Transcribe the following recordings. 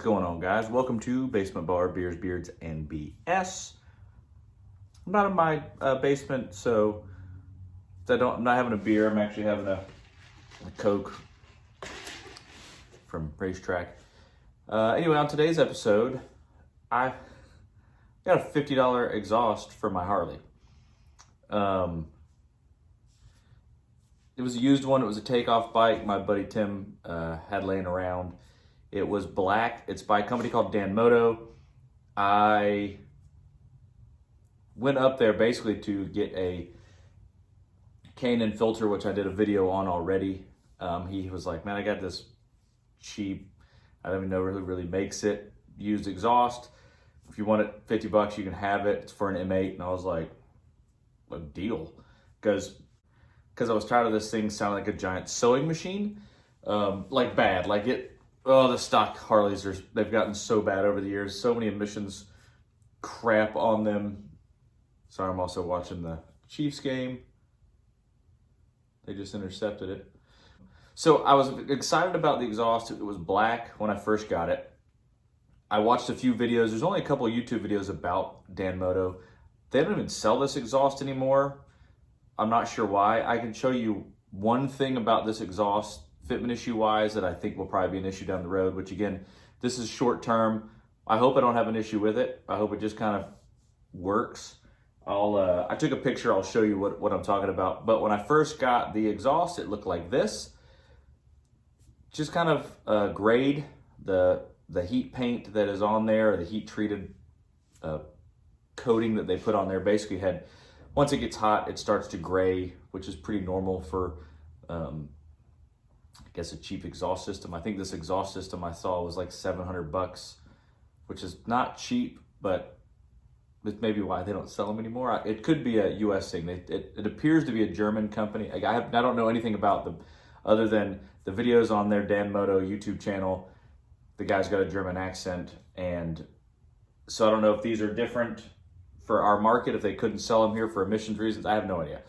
going on, guys? Welcome to Basement Bar, Beers, Beards, and BS. I'm not in my basement, so I'm not having a beer. I'm actually having a Coke from Racetrack. Anyway, on today's episode, I got a $50 exhaust for my Harley. It was a used one. It was a takeoff bike my buddy Tim had laying around. It was black. It's by a company called Dan Moto. I went up there basically to get a K&N filter, which I did a video on already. He was like, man, I got this cheap, I don't even know who really makes it, used exhaust. If you want it $50, you can have it. It's for an M8. And I was like, a deal. Because I was tired of this thing sounding like a giant sewing machine. Like bad, like it. Oh, the stock Harleys, they've gotten so bad over the years. So many emissions crap on them. Sorry, I'm also watching the Chiefs game. They just intercepted it. So I was excited about the exhaust. It was black when I first got it. I watched a few videos. There's only a couple of YouTube videos about Dan Moto. They don't even sell this exhaust anymore. I'm not sure why. I can show you one thing about this exhaust, fitment issue wise, that I think will probably be an issue down the road, which again, this is short term. I hope I don't have an issue with it. I hope it just kind of works. I took a picture, I'll show you what I'm talking about. But when I first got the exhaust, it looked like this. Just kind of grayed. The heat paint that is on there, or the heat treated coating that they put on there, basically had, once it gets hot, it starts to gray, which is pretty normal for, I guess, a cheap exhaust system. I think this exhaust system I saw was like $700, which is not cheap, but it's maybe why they don't sell them anymore. It could be a US thing. It appears to be a German company. I don't know anything about them other than the videos on their Dan Moto YouTube channel. The guy's got a German accent, and so I don't know if these are different for our market, if they couldn't sell them here for emissions reasons. I have no idea.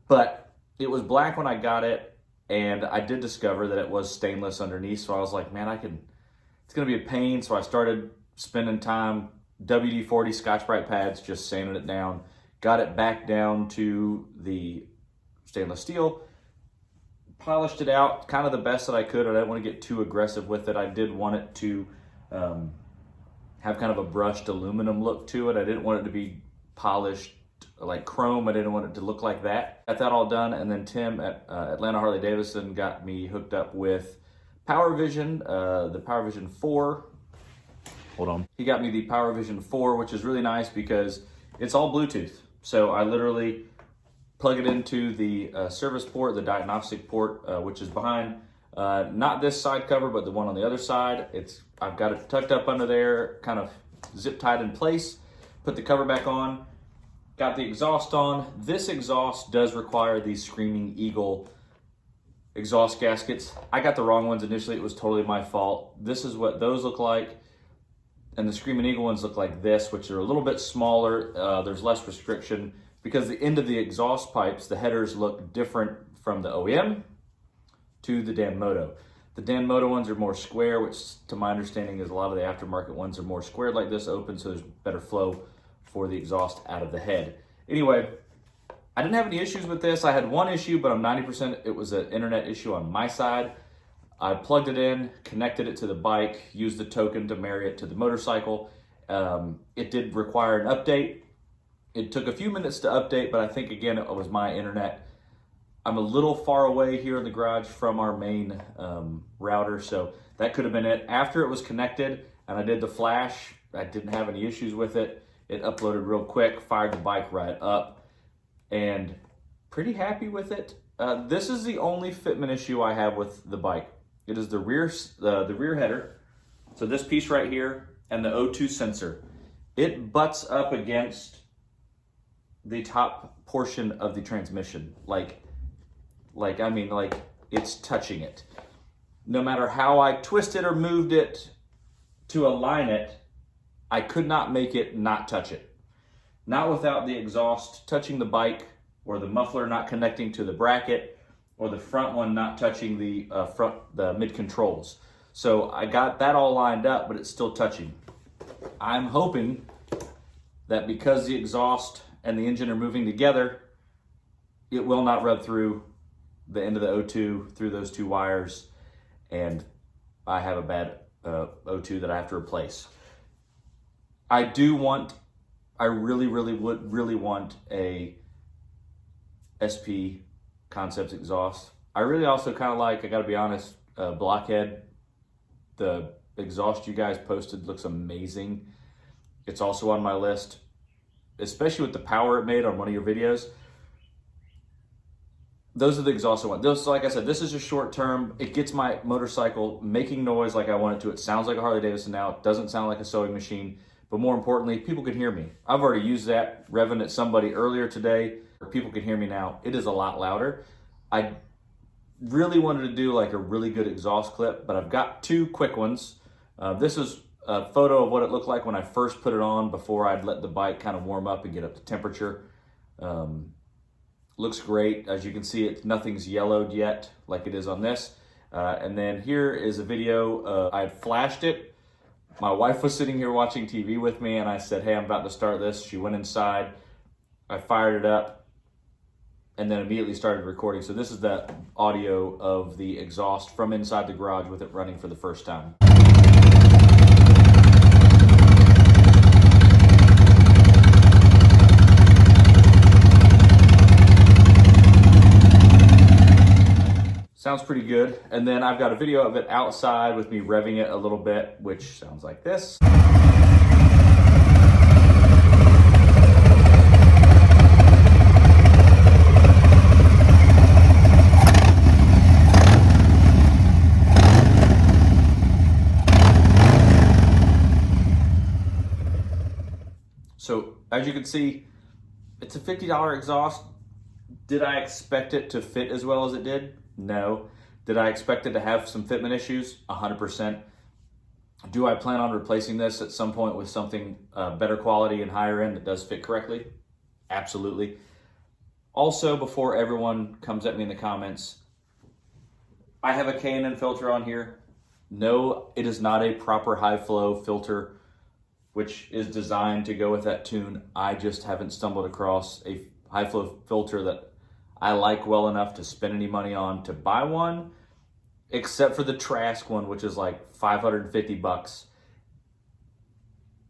But it was black when I got it, and I did discover that it was stainless underneath, so I was like, man, it's gonna be a pain. So I started spending time, WD-40 Scotch-Brite pads, just sanding it down, got it back down to the stainless steel, polished it out kind of the best that I could. I didn't want to get too aggressive with it. I did want it to have kind of a brushed aluminum look to it. I didn't want it to be polished like chrome. I didn't want it to look like that. Got that all done, and then Tim at Atlanta Harley Davidson got me hooked up with Power Vision, the Power Vision 4. Hold on. He got me the Power Vision 4, which is really nice because it's all Bluetooth. So I literally plug it into the service port, the diagnostic port, which is behind, not this side cover, but the one on the other side. I've got it tucked up under there, kind of zip tied in place. Put the cover back on, got the exhaust on. This exhaust does require these Screaming Eagle exhaust gaskets. I got the wrong ones initially. It was totally my fault. This is what those look like. And the Screaming Eagle ones look like this, which are a little bit smaller. There's less restriction because the end of the exhaust pipes, the headers look different from the OEM to the Dan Moto. The Dan Moto ones are more square, which to my understanding is a lot of the aftermarket ones are more squared like this, open, so there's better flow for the exhaust out of the head. Anyway, I didn't have any issues with this. I had one issue, but I'm 90% it was an internet issue on my side. I plugged it in, connected it to the bike, used the token to marry it to the motorcycle. It did require an update. It took a few minutes to update, but I think, again, it was my internet. I'm a little far away here in the garage from our main router, so that could have been it. After it was connected and I did the flash, I didn't have any issues with it. It uploaded real quick, fired the bike right up, and pretty happy with it. This is the only fitment issue I have with the bike. It is the rear header. So this piece right here and the O2 sensor. It butts up against the top portion of the transmission. Like it's touching it. No matter how I twisted or moved it to align it, I could not make it not touch it. Not without the exhaust touching the bike, or the muffler not connecting to the bracket, or the front one not touching the mid controls. So I got that all lined up, but it's still touching. I'm hoping that because the exhaust and the engine are moving together, it will not rub through the end of the O2 through those two wires, and I have a bad O2 that I have to replace. I really would want a SP Concepts exhaust. I really also kind of like, I gotta be honest, Blockhead. The exhaust you guys posted looks amazing. It's also on my list, especially with the power it made on one of your videos. Those are the exhausts I want. Those, like I said, this is just short term. It gets my motorcycle making noise like I want it to. It sounds like a Harley Davidson now. It doesn't sound like a sewing machine. But more importantly, people can hear me. I've already used that revving at somebody earlier today. People can hear me now. It is a lot louder. I really wanted to do like a really good exhaust clip, but I've got two quick ones. This is a photo of what it looked like when I first put it on before I'd let the bike kind of warm up and get up to temperature. Looks great. As you can see, nothing's yellowed yet like it is on this. And then here is a video. I had flashed it. My wife was sitting here watching TV with me, and I said, hey, I'm about to start this. She went inside. I fired it up and then immediately started recording. So this is the audio of the exhaust from inside the garage with it running for the first time. Sounds pretty good. And then I've got a video of it outside with me revving it a little bit, which sounds like this. So as you can see, it's a $50 exhaust. Did I expect it to fit as well as it did? No. Did I expect it to have some fitment issues? 100%. Do I plan on replacing this at some point with something better quality and higher end that does fit correctly? Absolutely. Also, before everyone comes at me in the comments, I have a K&N filter on here. No, it is not a proper high flow filter, which is designed to go with that tune. I just haven't stumbled across a high flow filter that I like well enough to spend any money on to buy one, except for the Trask one, which is like 550 bucks.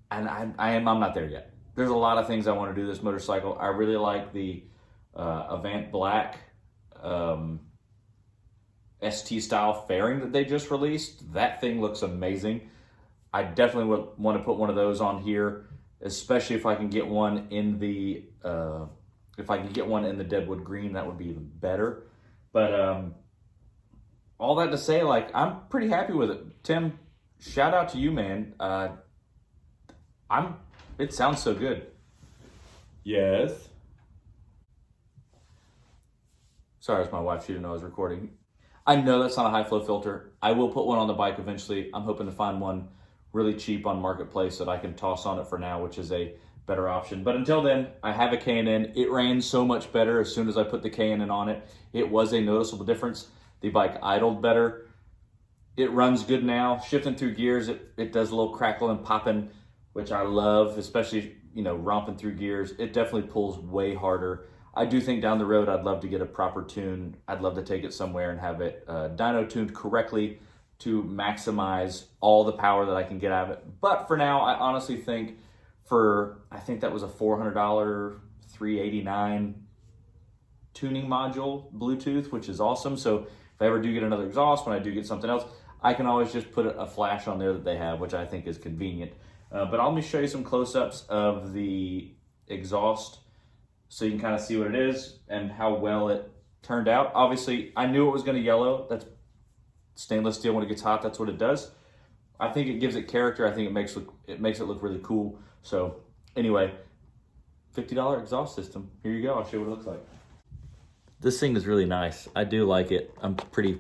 And I'm not there yet. There's a lot of things I want to do this motorcycle. I really like the Avant Black ST style fairing that they just released. That thing looks amazing. I definitely would want to put one of those on here, especially if I can get one in the Deadwood green. That would be even better. But all that to say, like, I'm pretty happy with it. Tim, shout out to you, man. It sounds so good. Yes. Sorry, it's my wife. She didn't know I was recording. I know that's not a high flow filter. I will put one on the bike eventually. I'm hoping to find one really cheap on Marketplace that I can toss on it for now, which is a better option. But until then, I have a K&N. It ran so much better as soon as I put the K&N on it. It was a noticeable difference. The bike idled better. It runs good now. Shifting through gears, it does a little crackle and popping, which I love, especially, romping through gears. It definitely pulls way harder. I do think down the road, I'd love to get a proper tune. I'd love to take it somewhere and have it dyno tuned correctly to maximize all the power that I can get out of it. But for now, I honestly think I think that was a $400, $389 tuning module, Bluetooth, which is awesome. So if I ever do get another exhaust, when I do get something else, I can always just put a flash on there that they have, which I think is convenient. But let me show you some close-ups of the exhaust so you can kind of see what it is and how well it turned out. Obviously, I knew it was going to yellow. That's stainless steel. When it gets hot, that's what it does. I think it gives it character. I think it makes it look really cool. So anyway, $50 exhaust system. Here you go. I'll show you what it looks like. This thing is really nice. I do like it. I'm pretty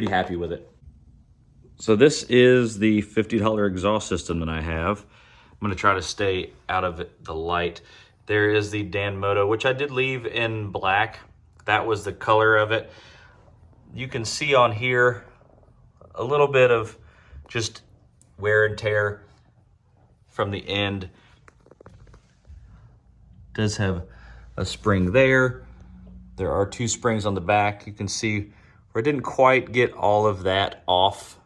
happy with it. So this is the $50 exhaust system that I have. I'm going to try to stay out of the light. There is the Dan Moto, which I did leave in black. That was the color of it. You can see on here a little bit of just wear and tear from the end. Does have a spring there. There are 2 springs on the back. You can see where I didn't quite get all of that off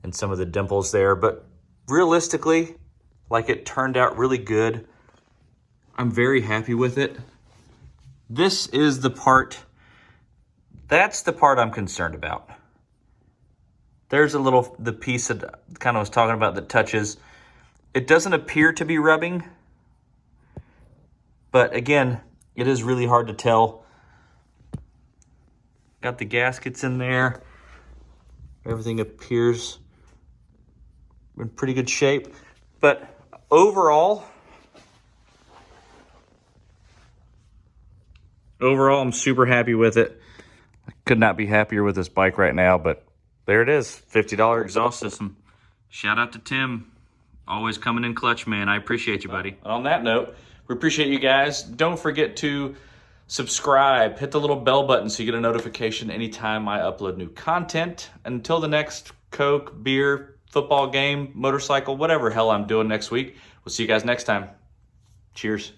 and some of the dimples there, but realistically, like, it turned out really good. I'm very happy with it. This is the part, that's the part I'm concerned about. There's the piece that kind of was talking about that touches. It doesn't appear to be rubbing, but again, it is really hard to tell. Got the gaskets in there. Everything appears in pretty good shape. But overall, I'm super happy with it. I could not be happier with this bike right now, but there it is, $50 exhaust system. Shout out to Tim. Always coming in clutch, man. I appreciate you, buddy. On that note, we appreciate you guys. Don't forget to subscribe. Hit the little bell button so you get a notification anytime I upload new content. Until the next Coke, beer, football game, motorcycle, whatever hell I'm doing next week. We'll see you guys next time. Cheers.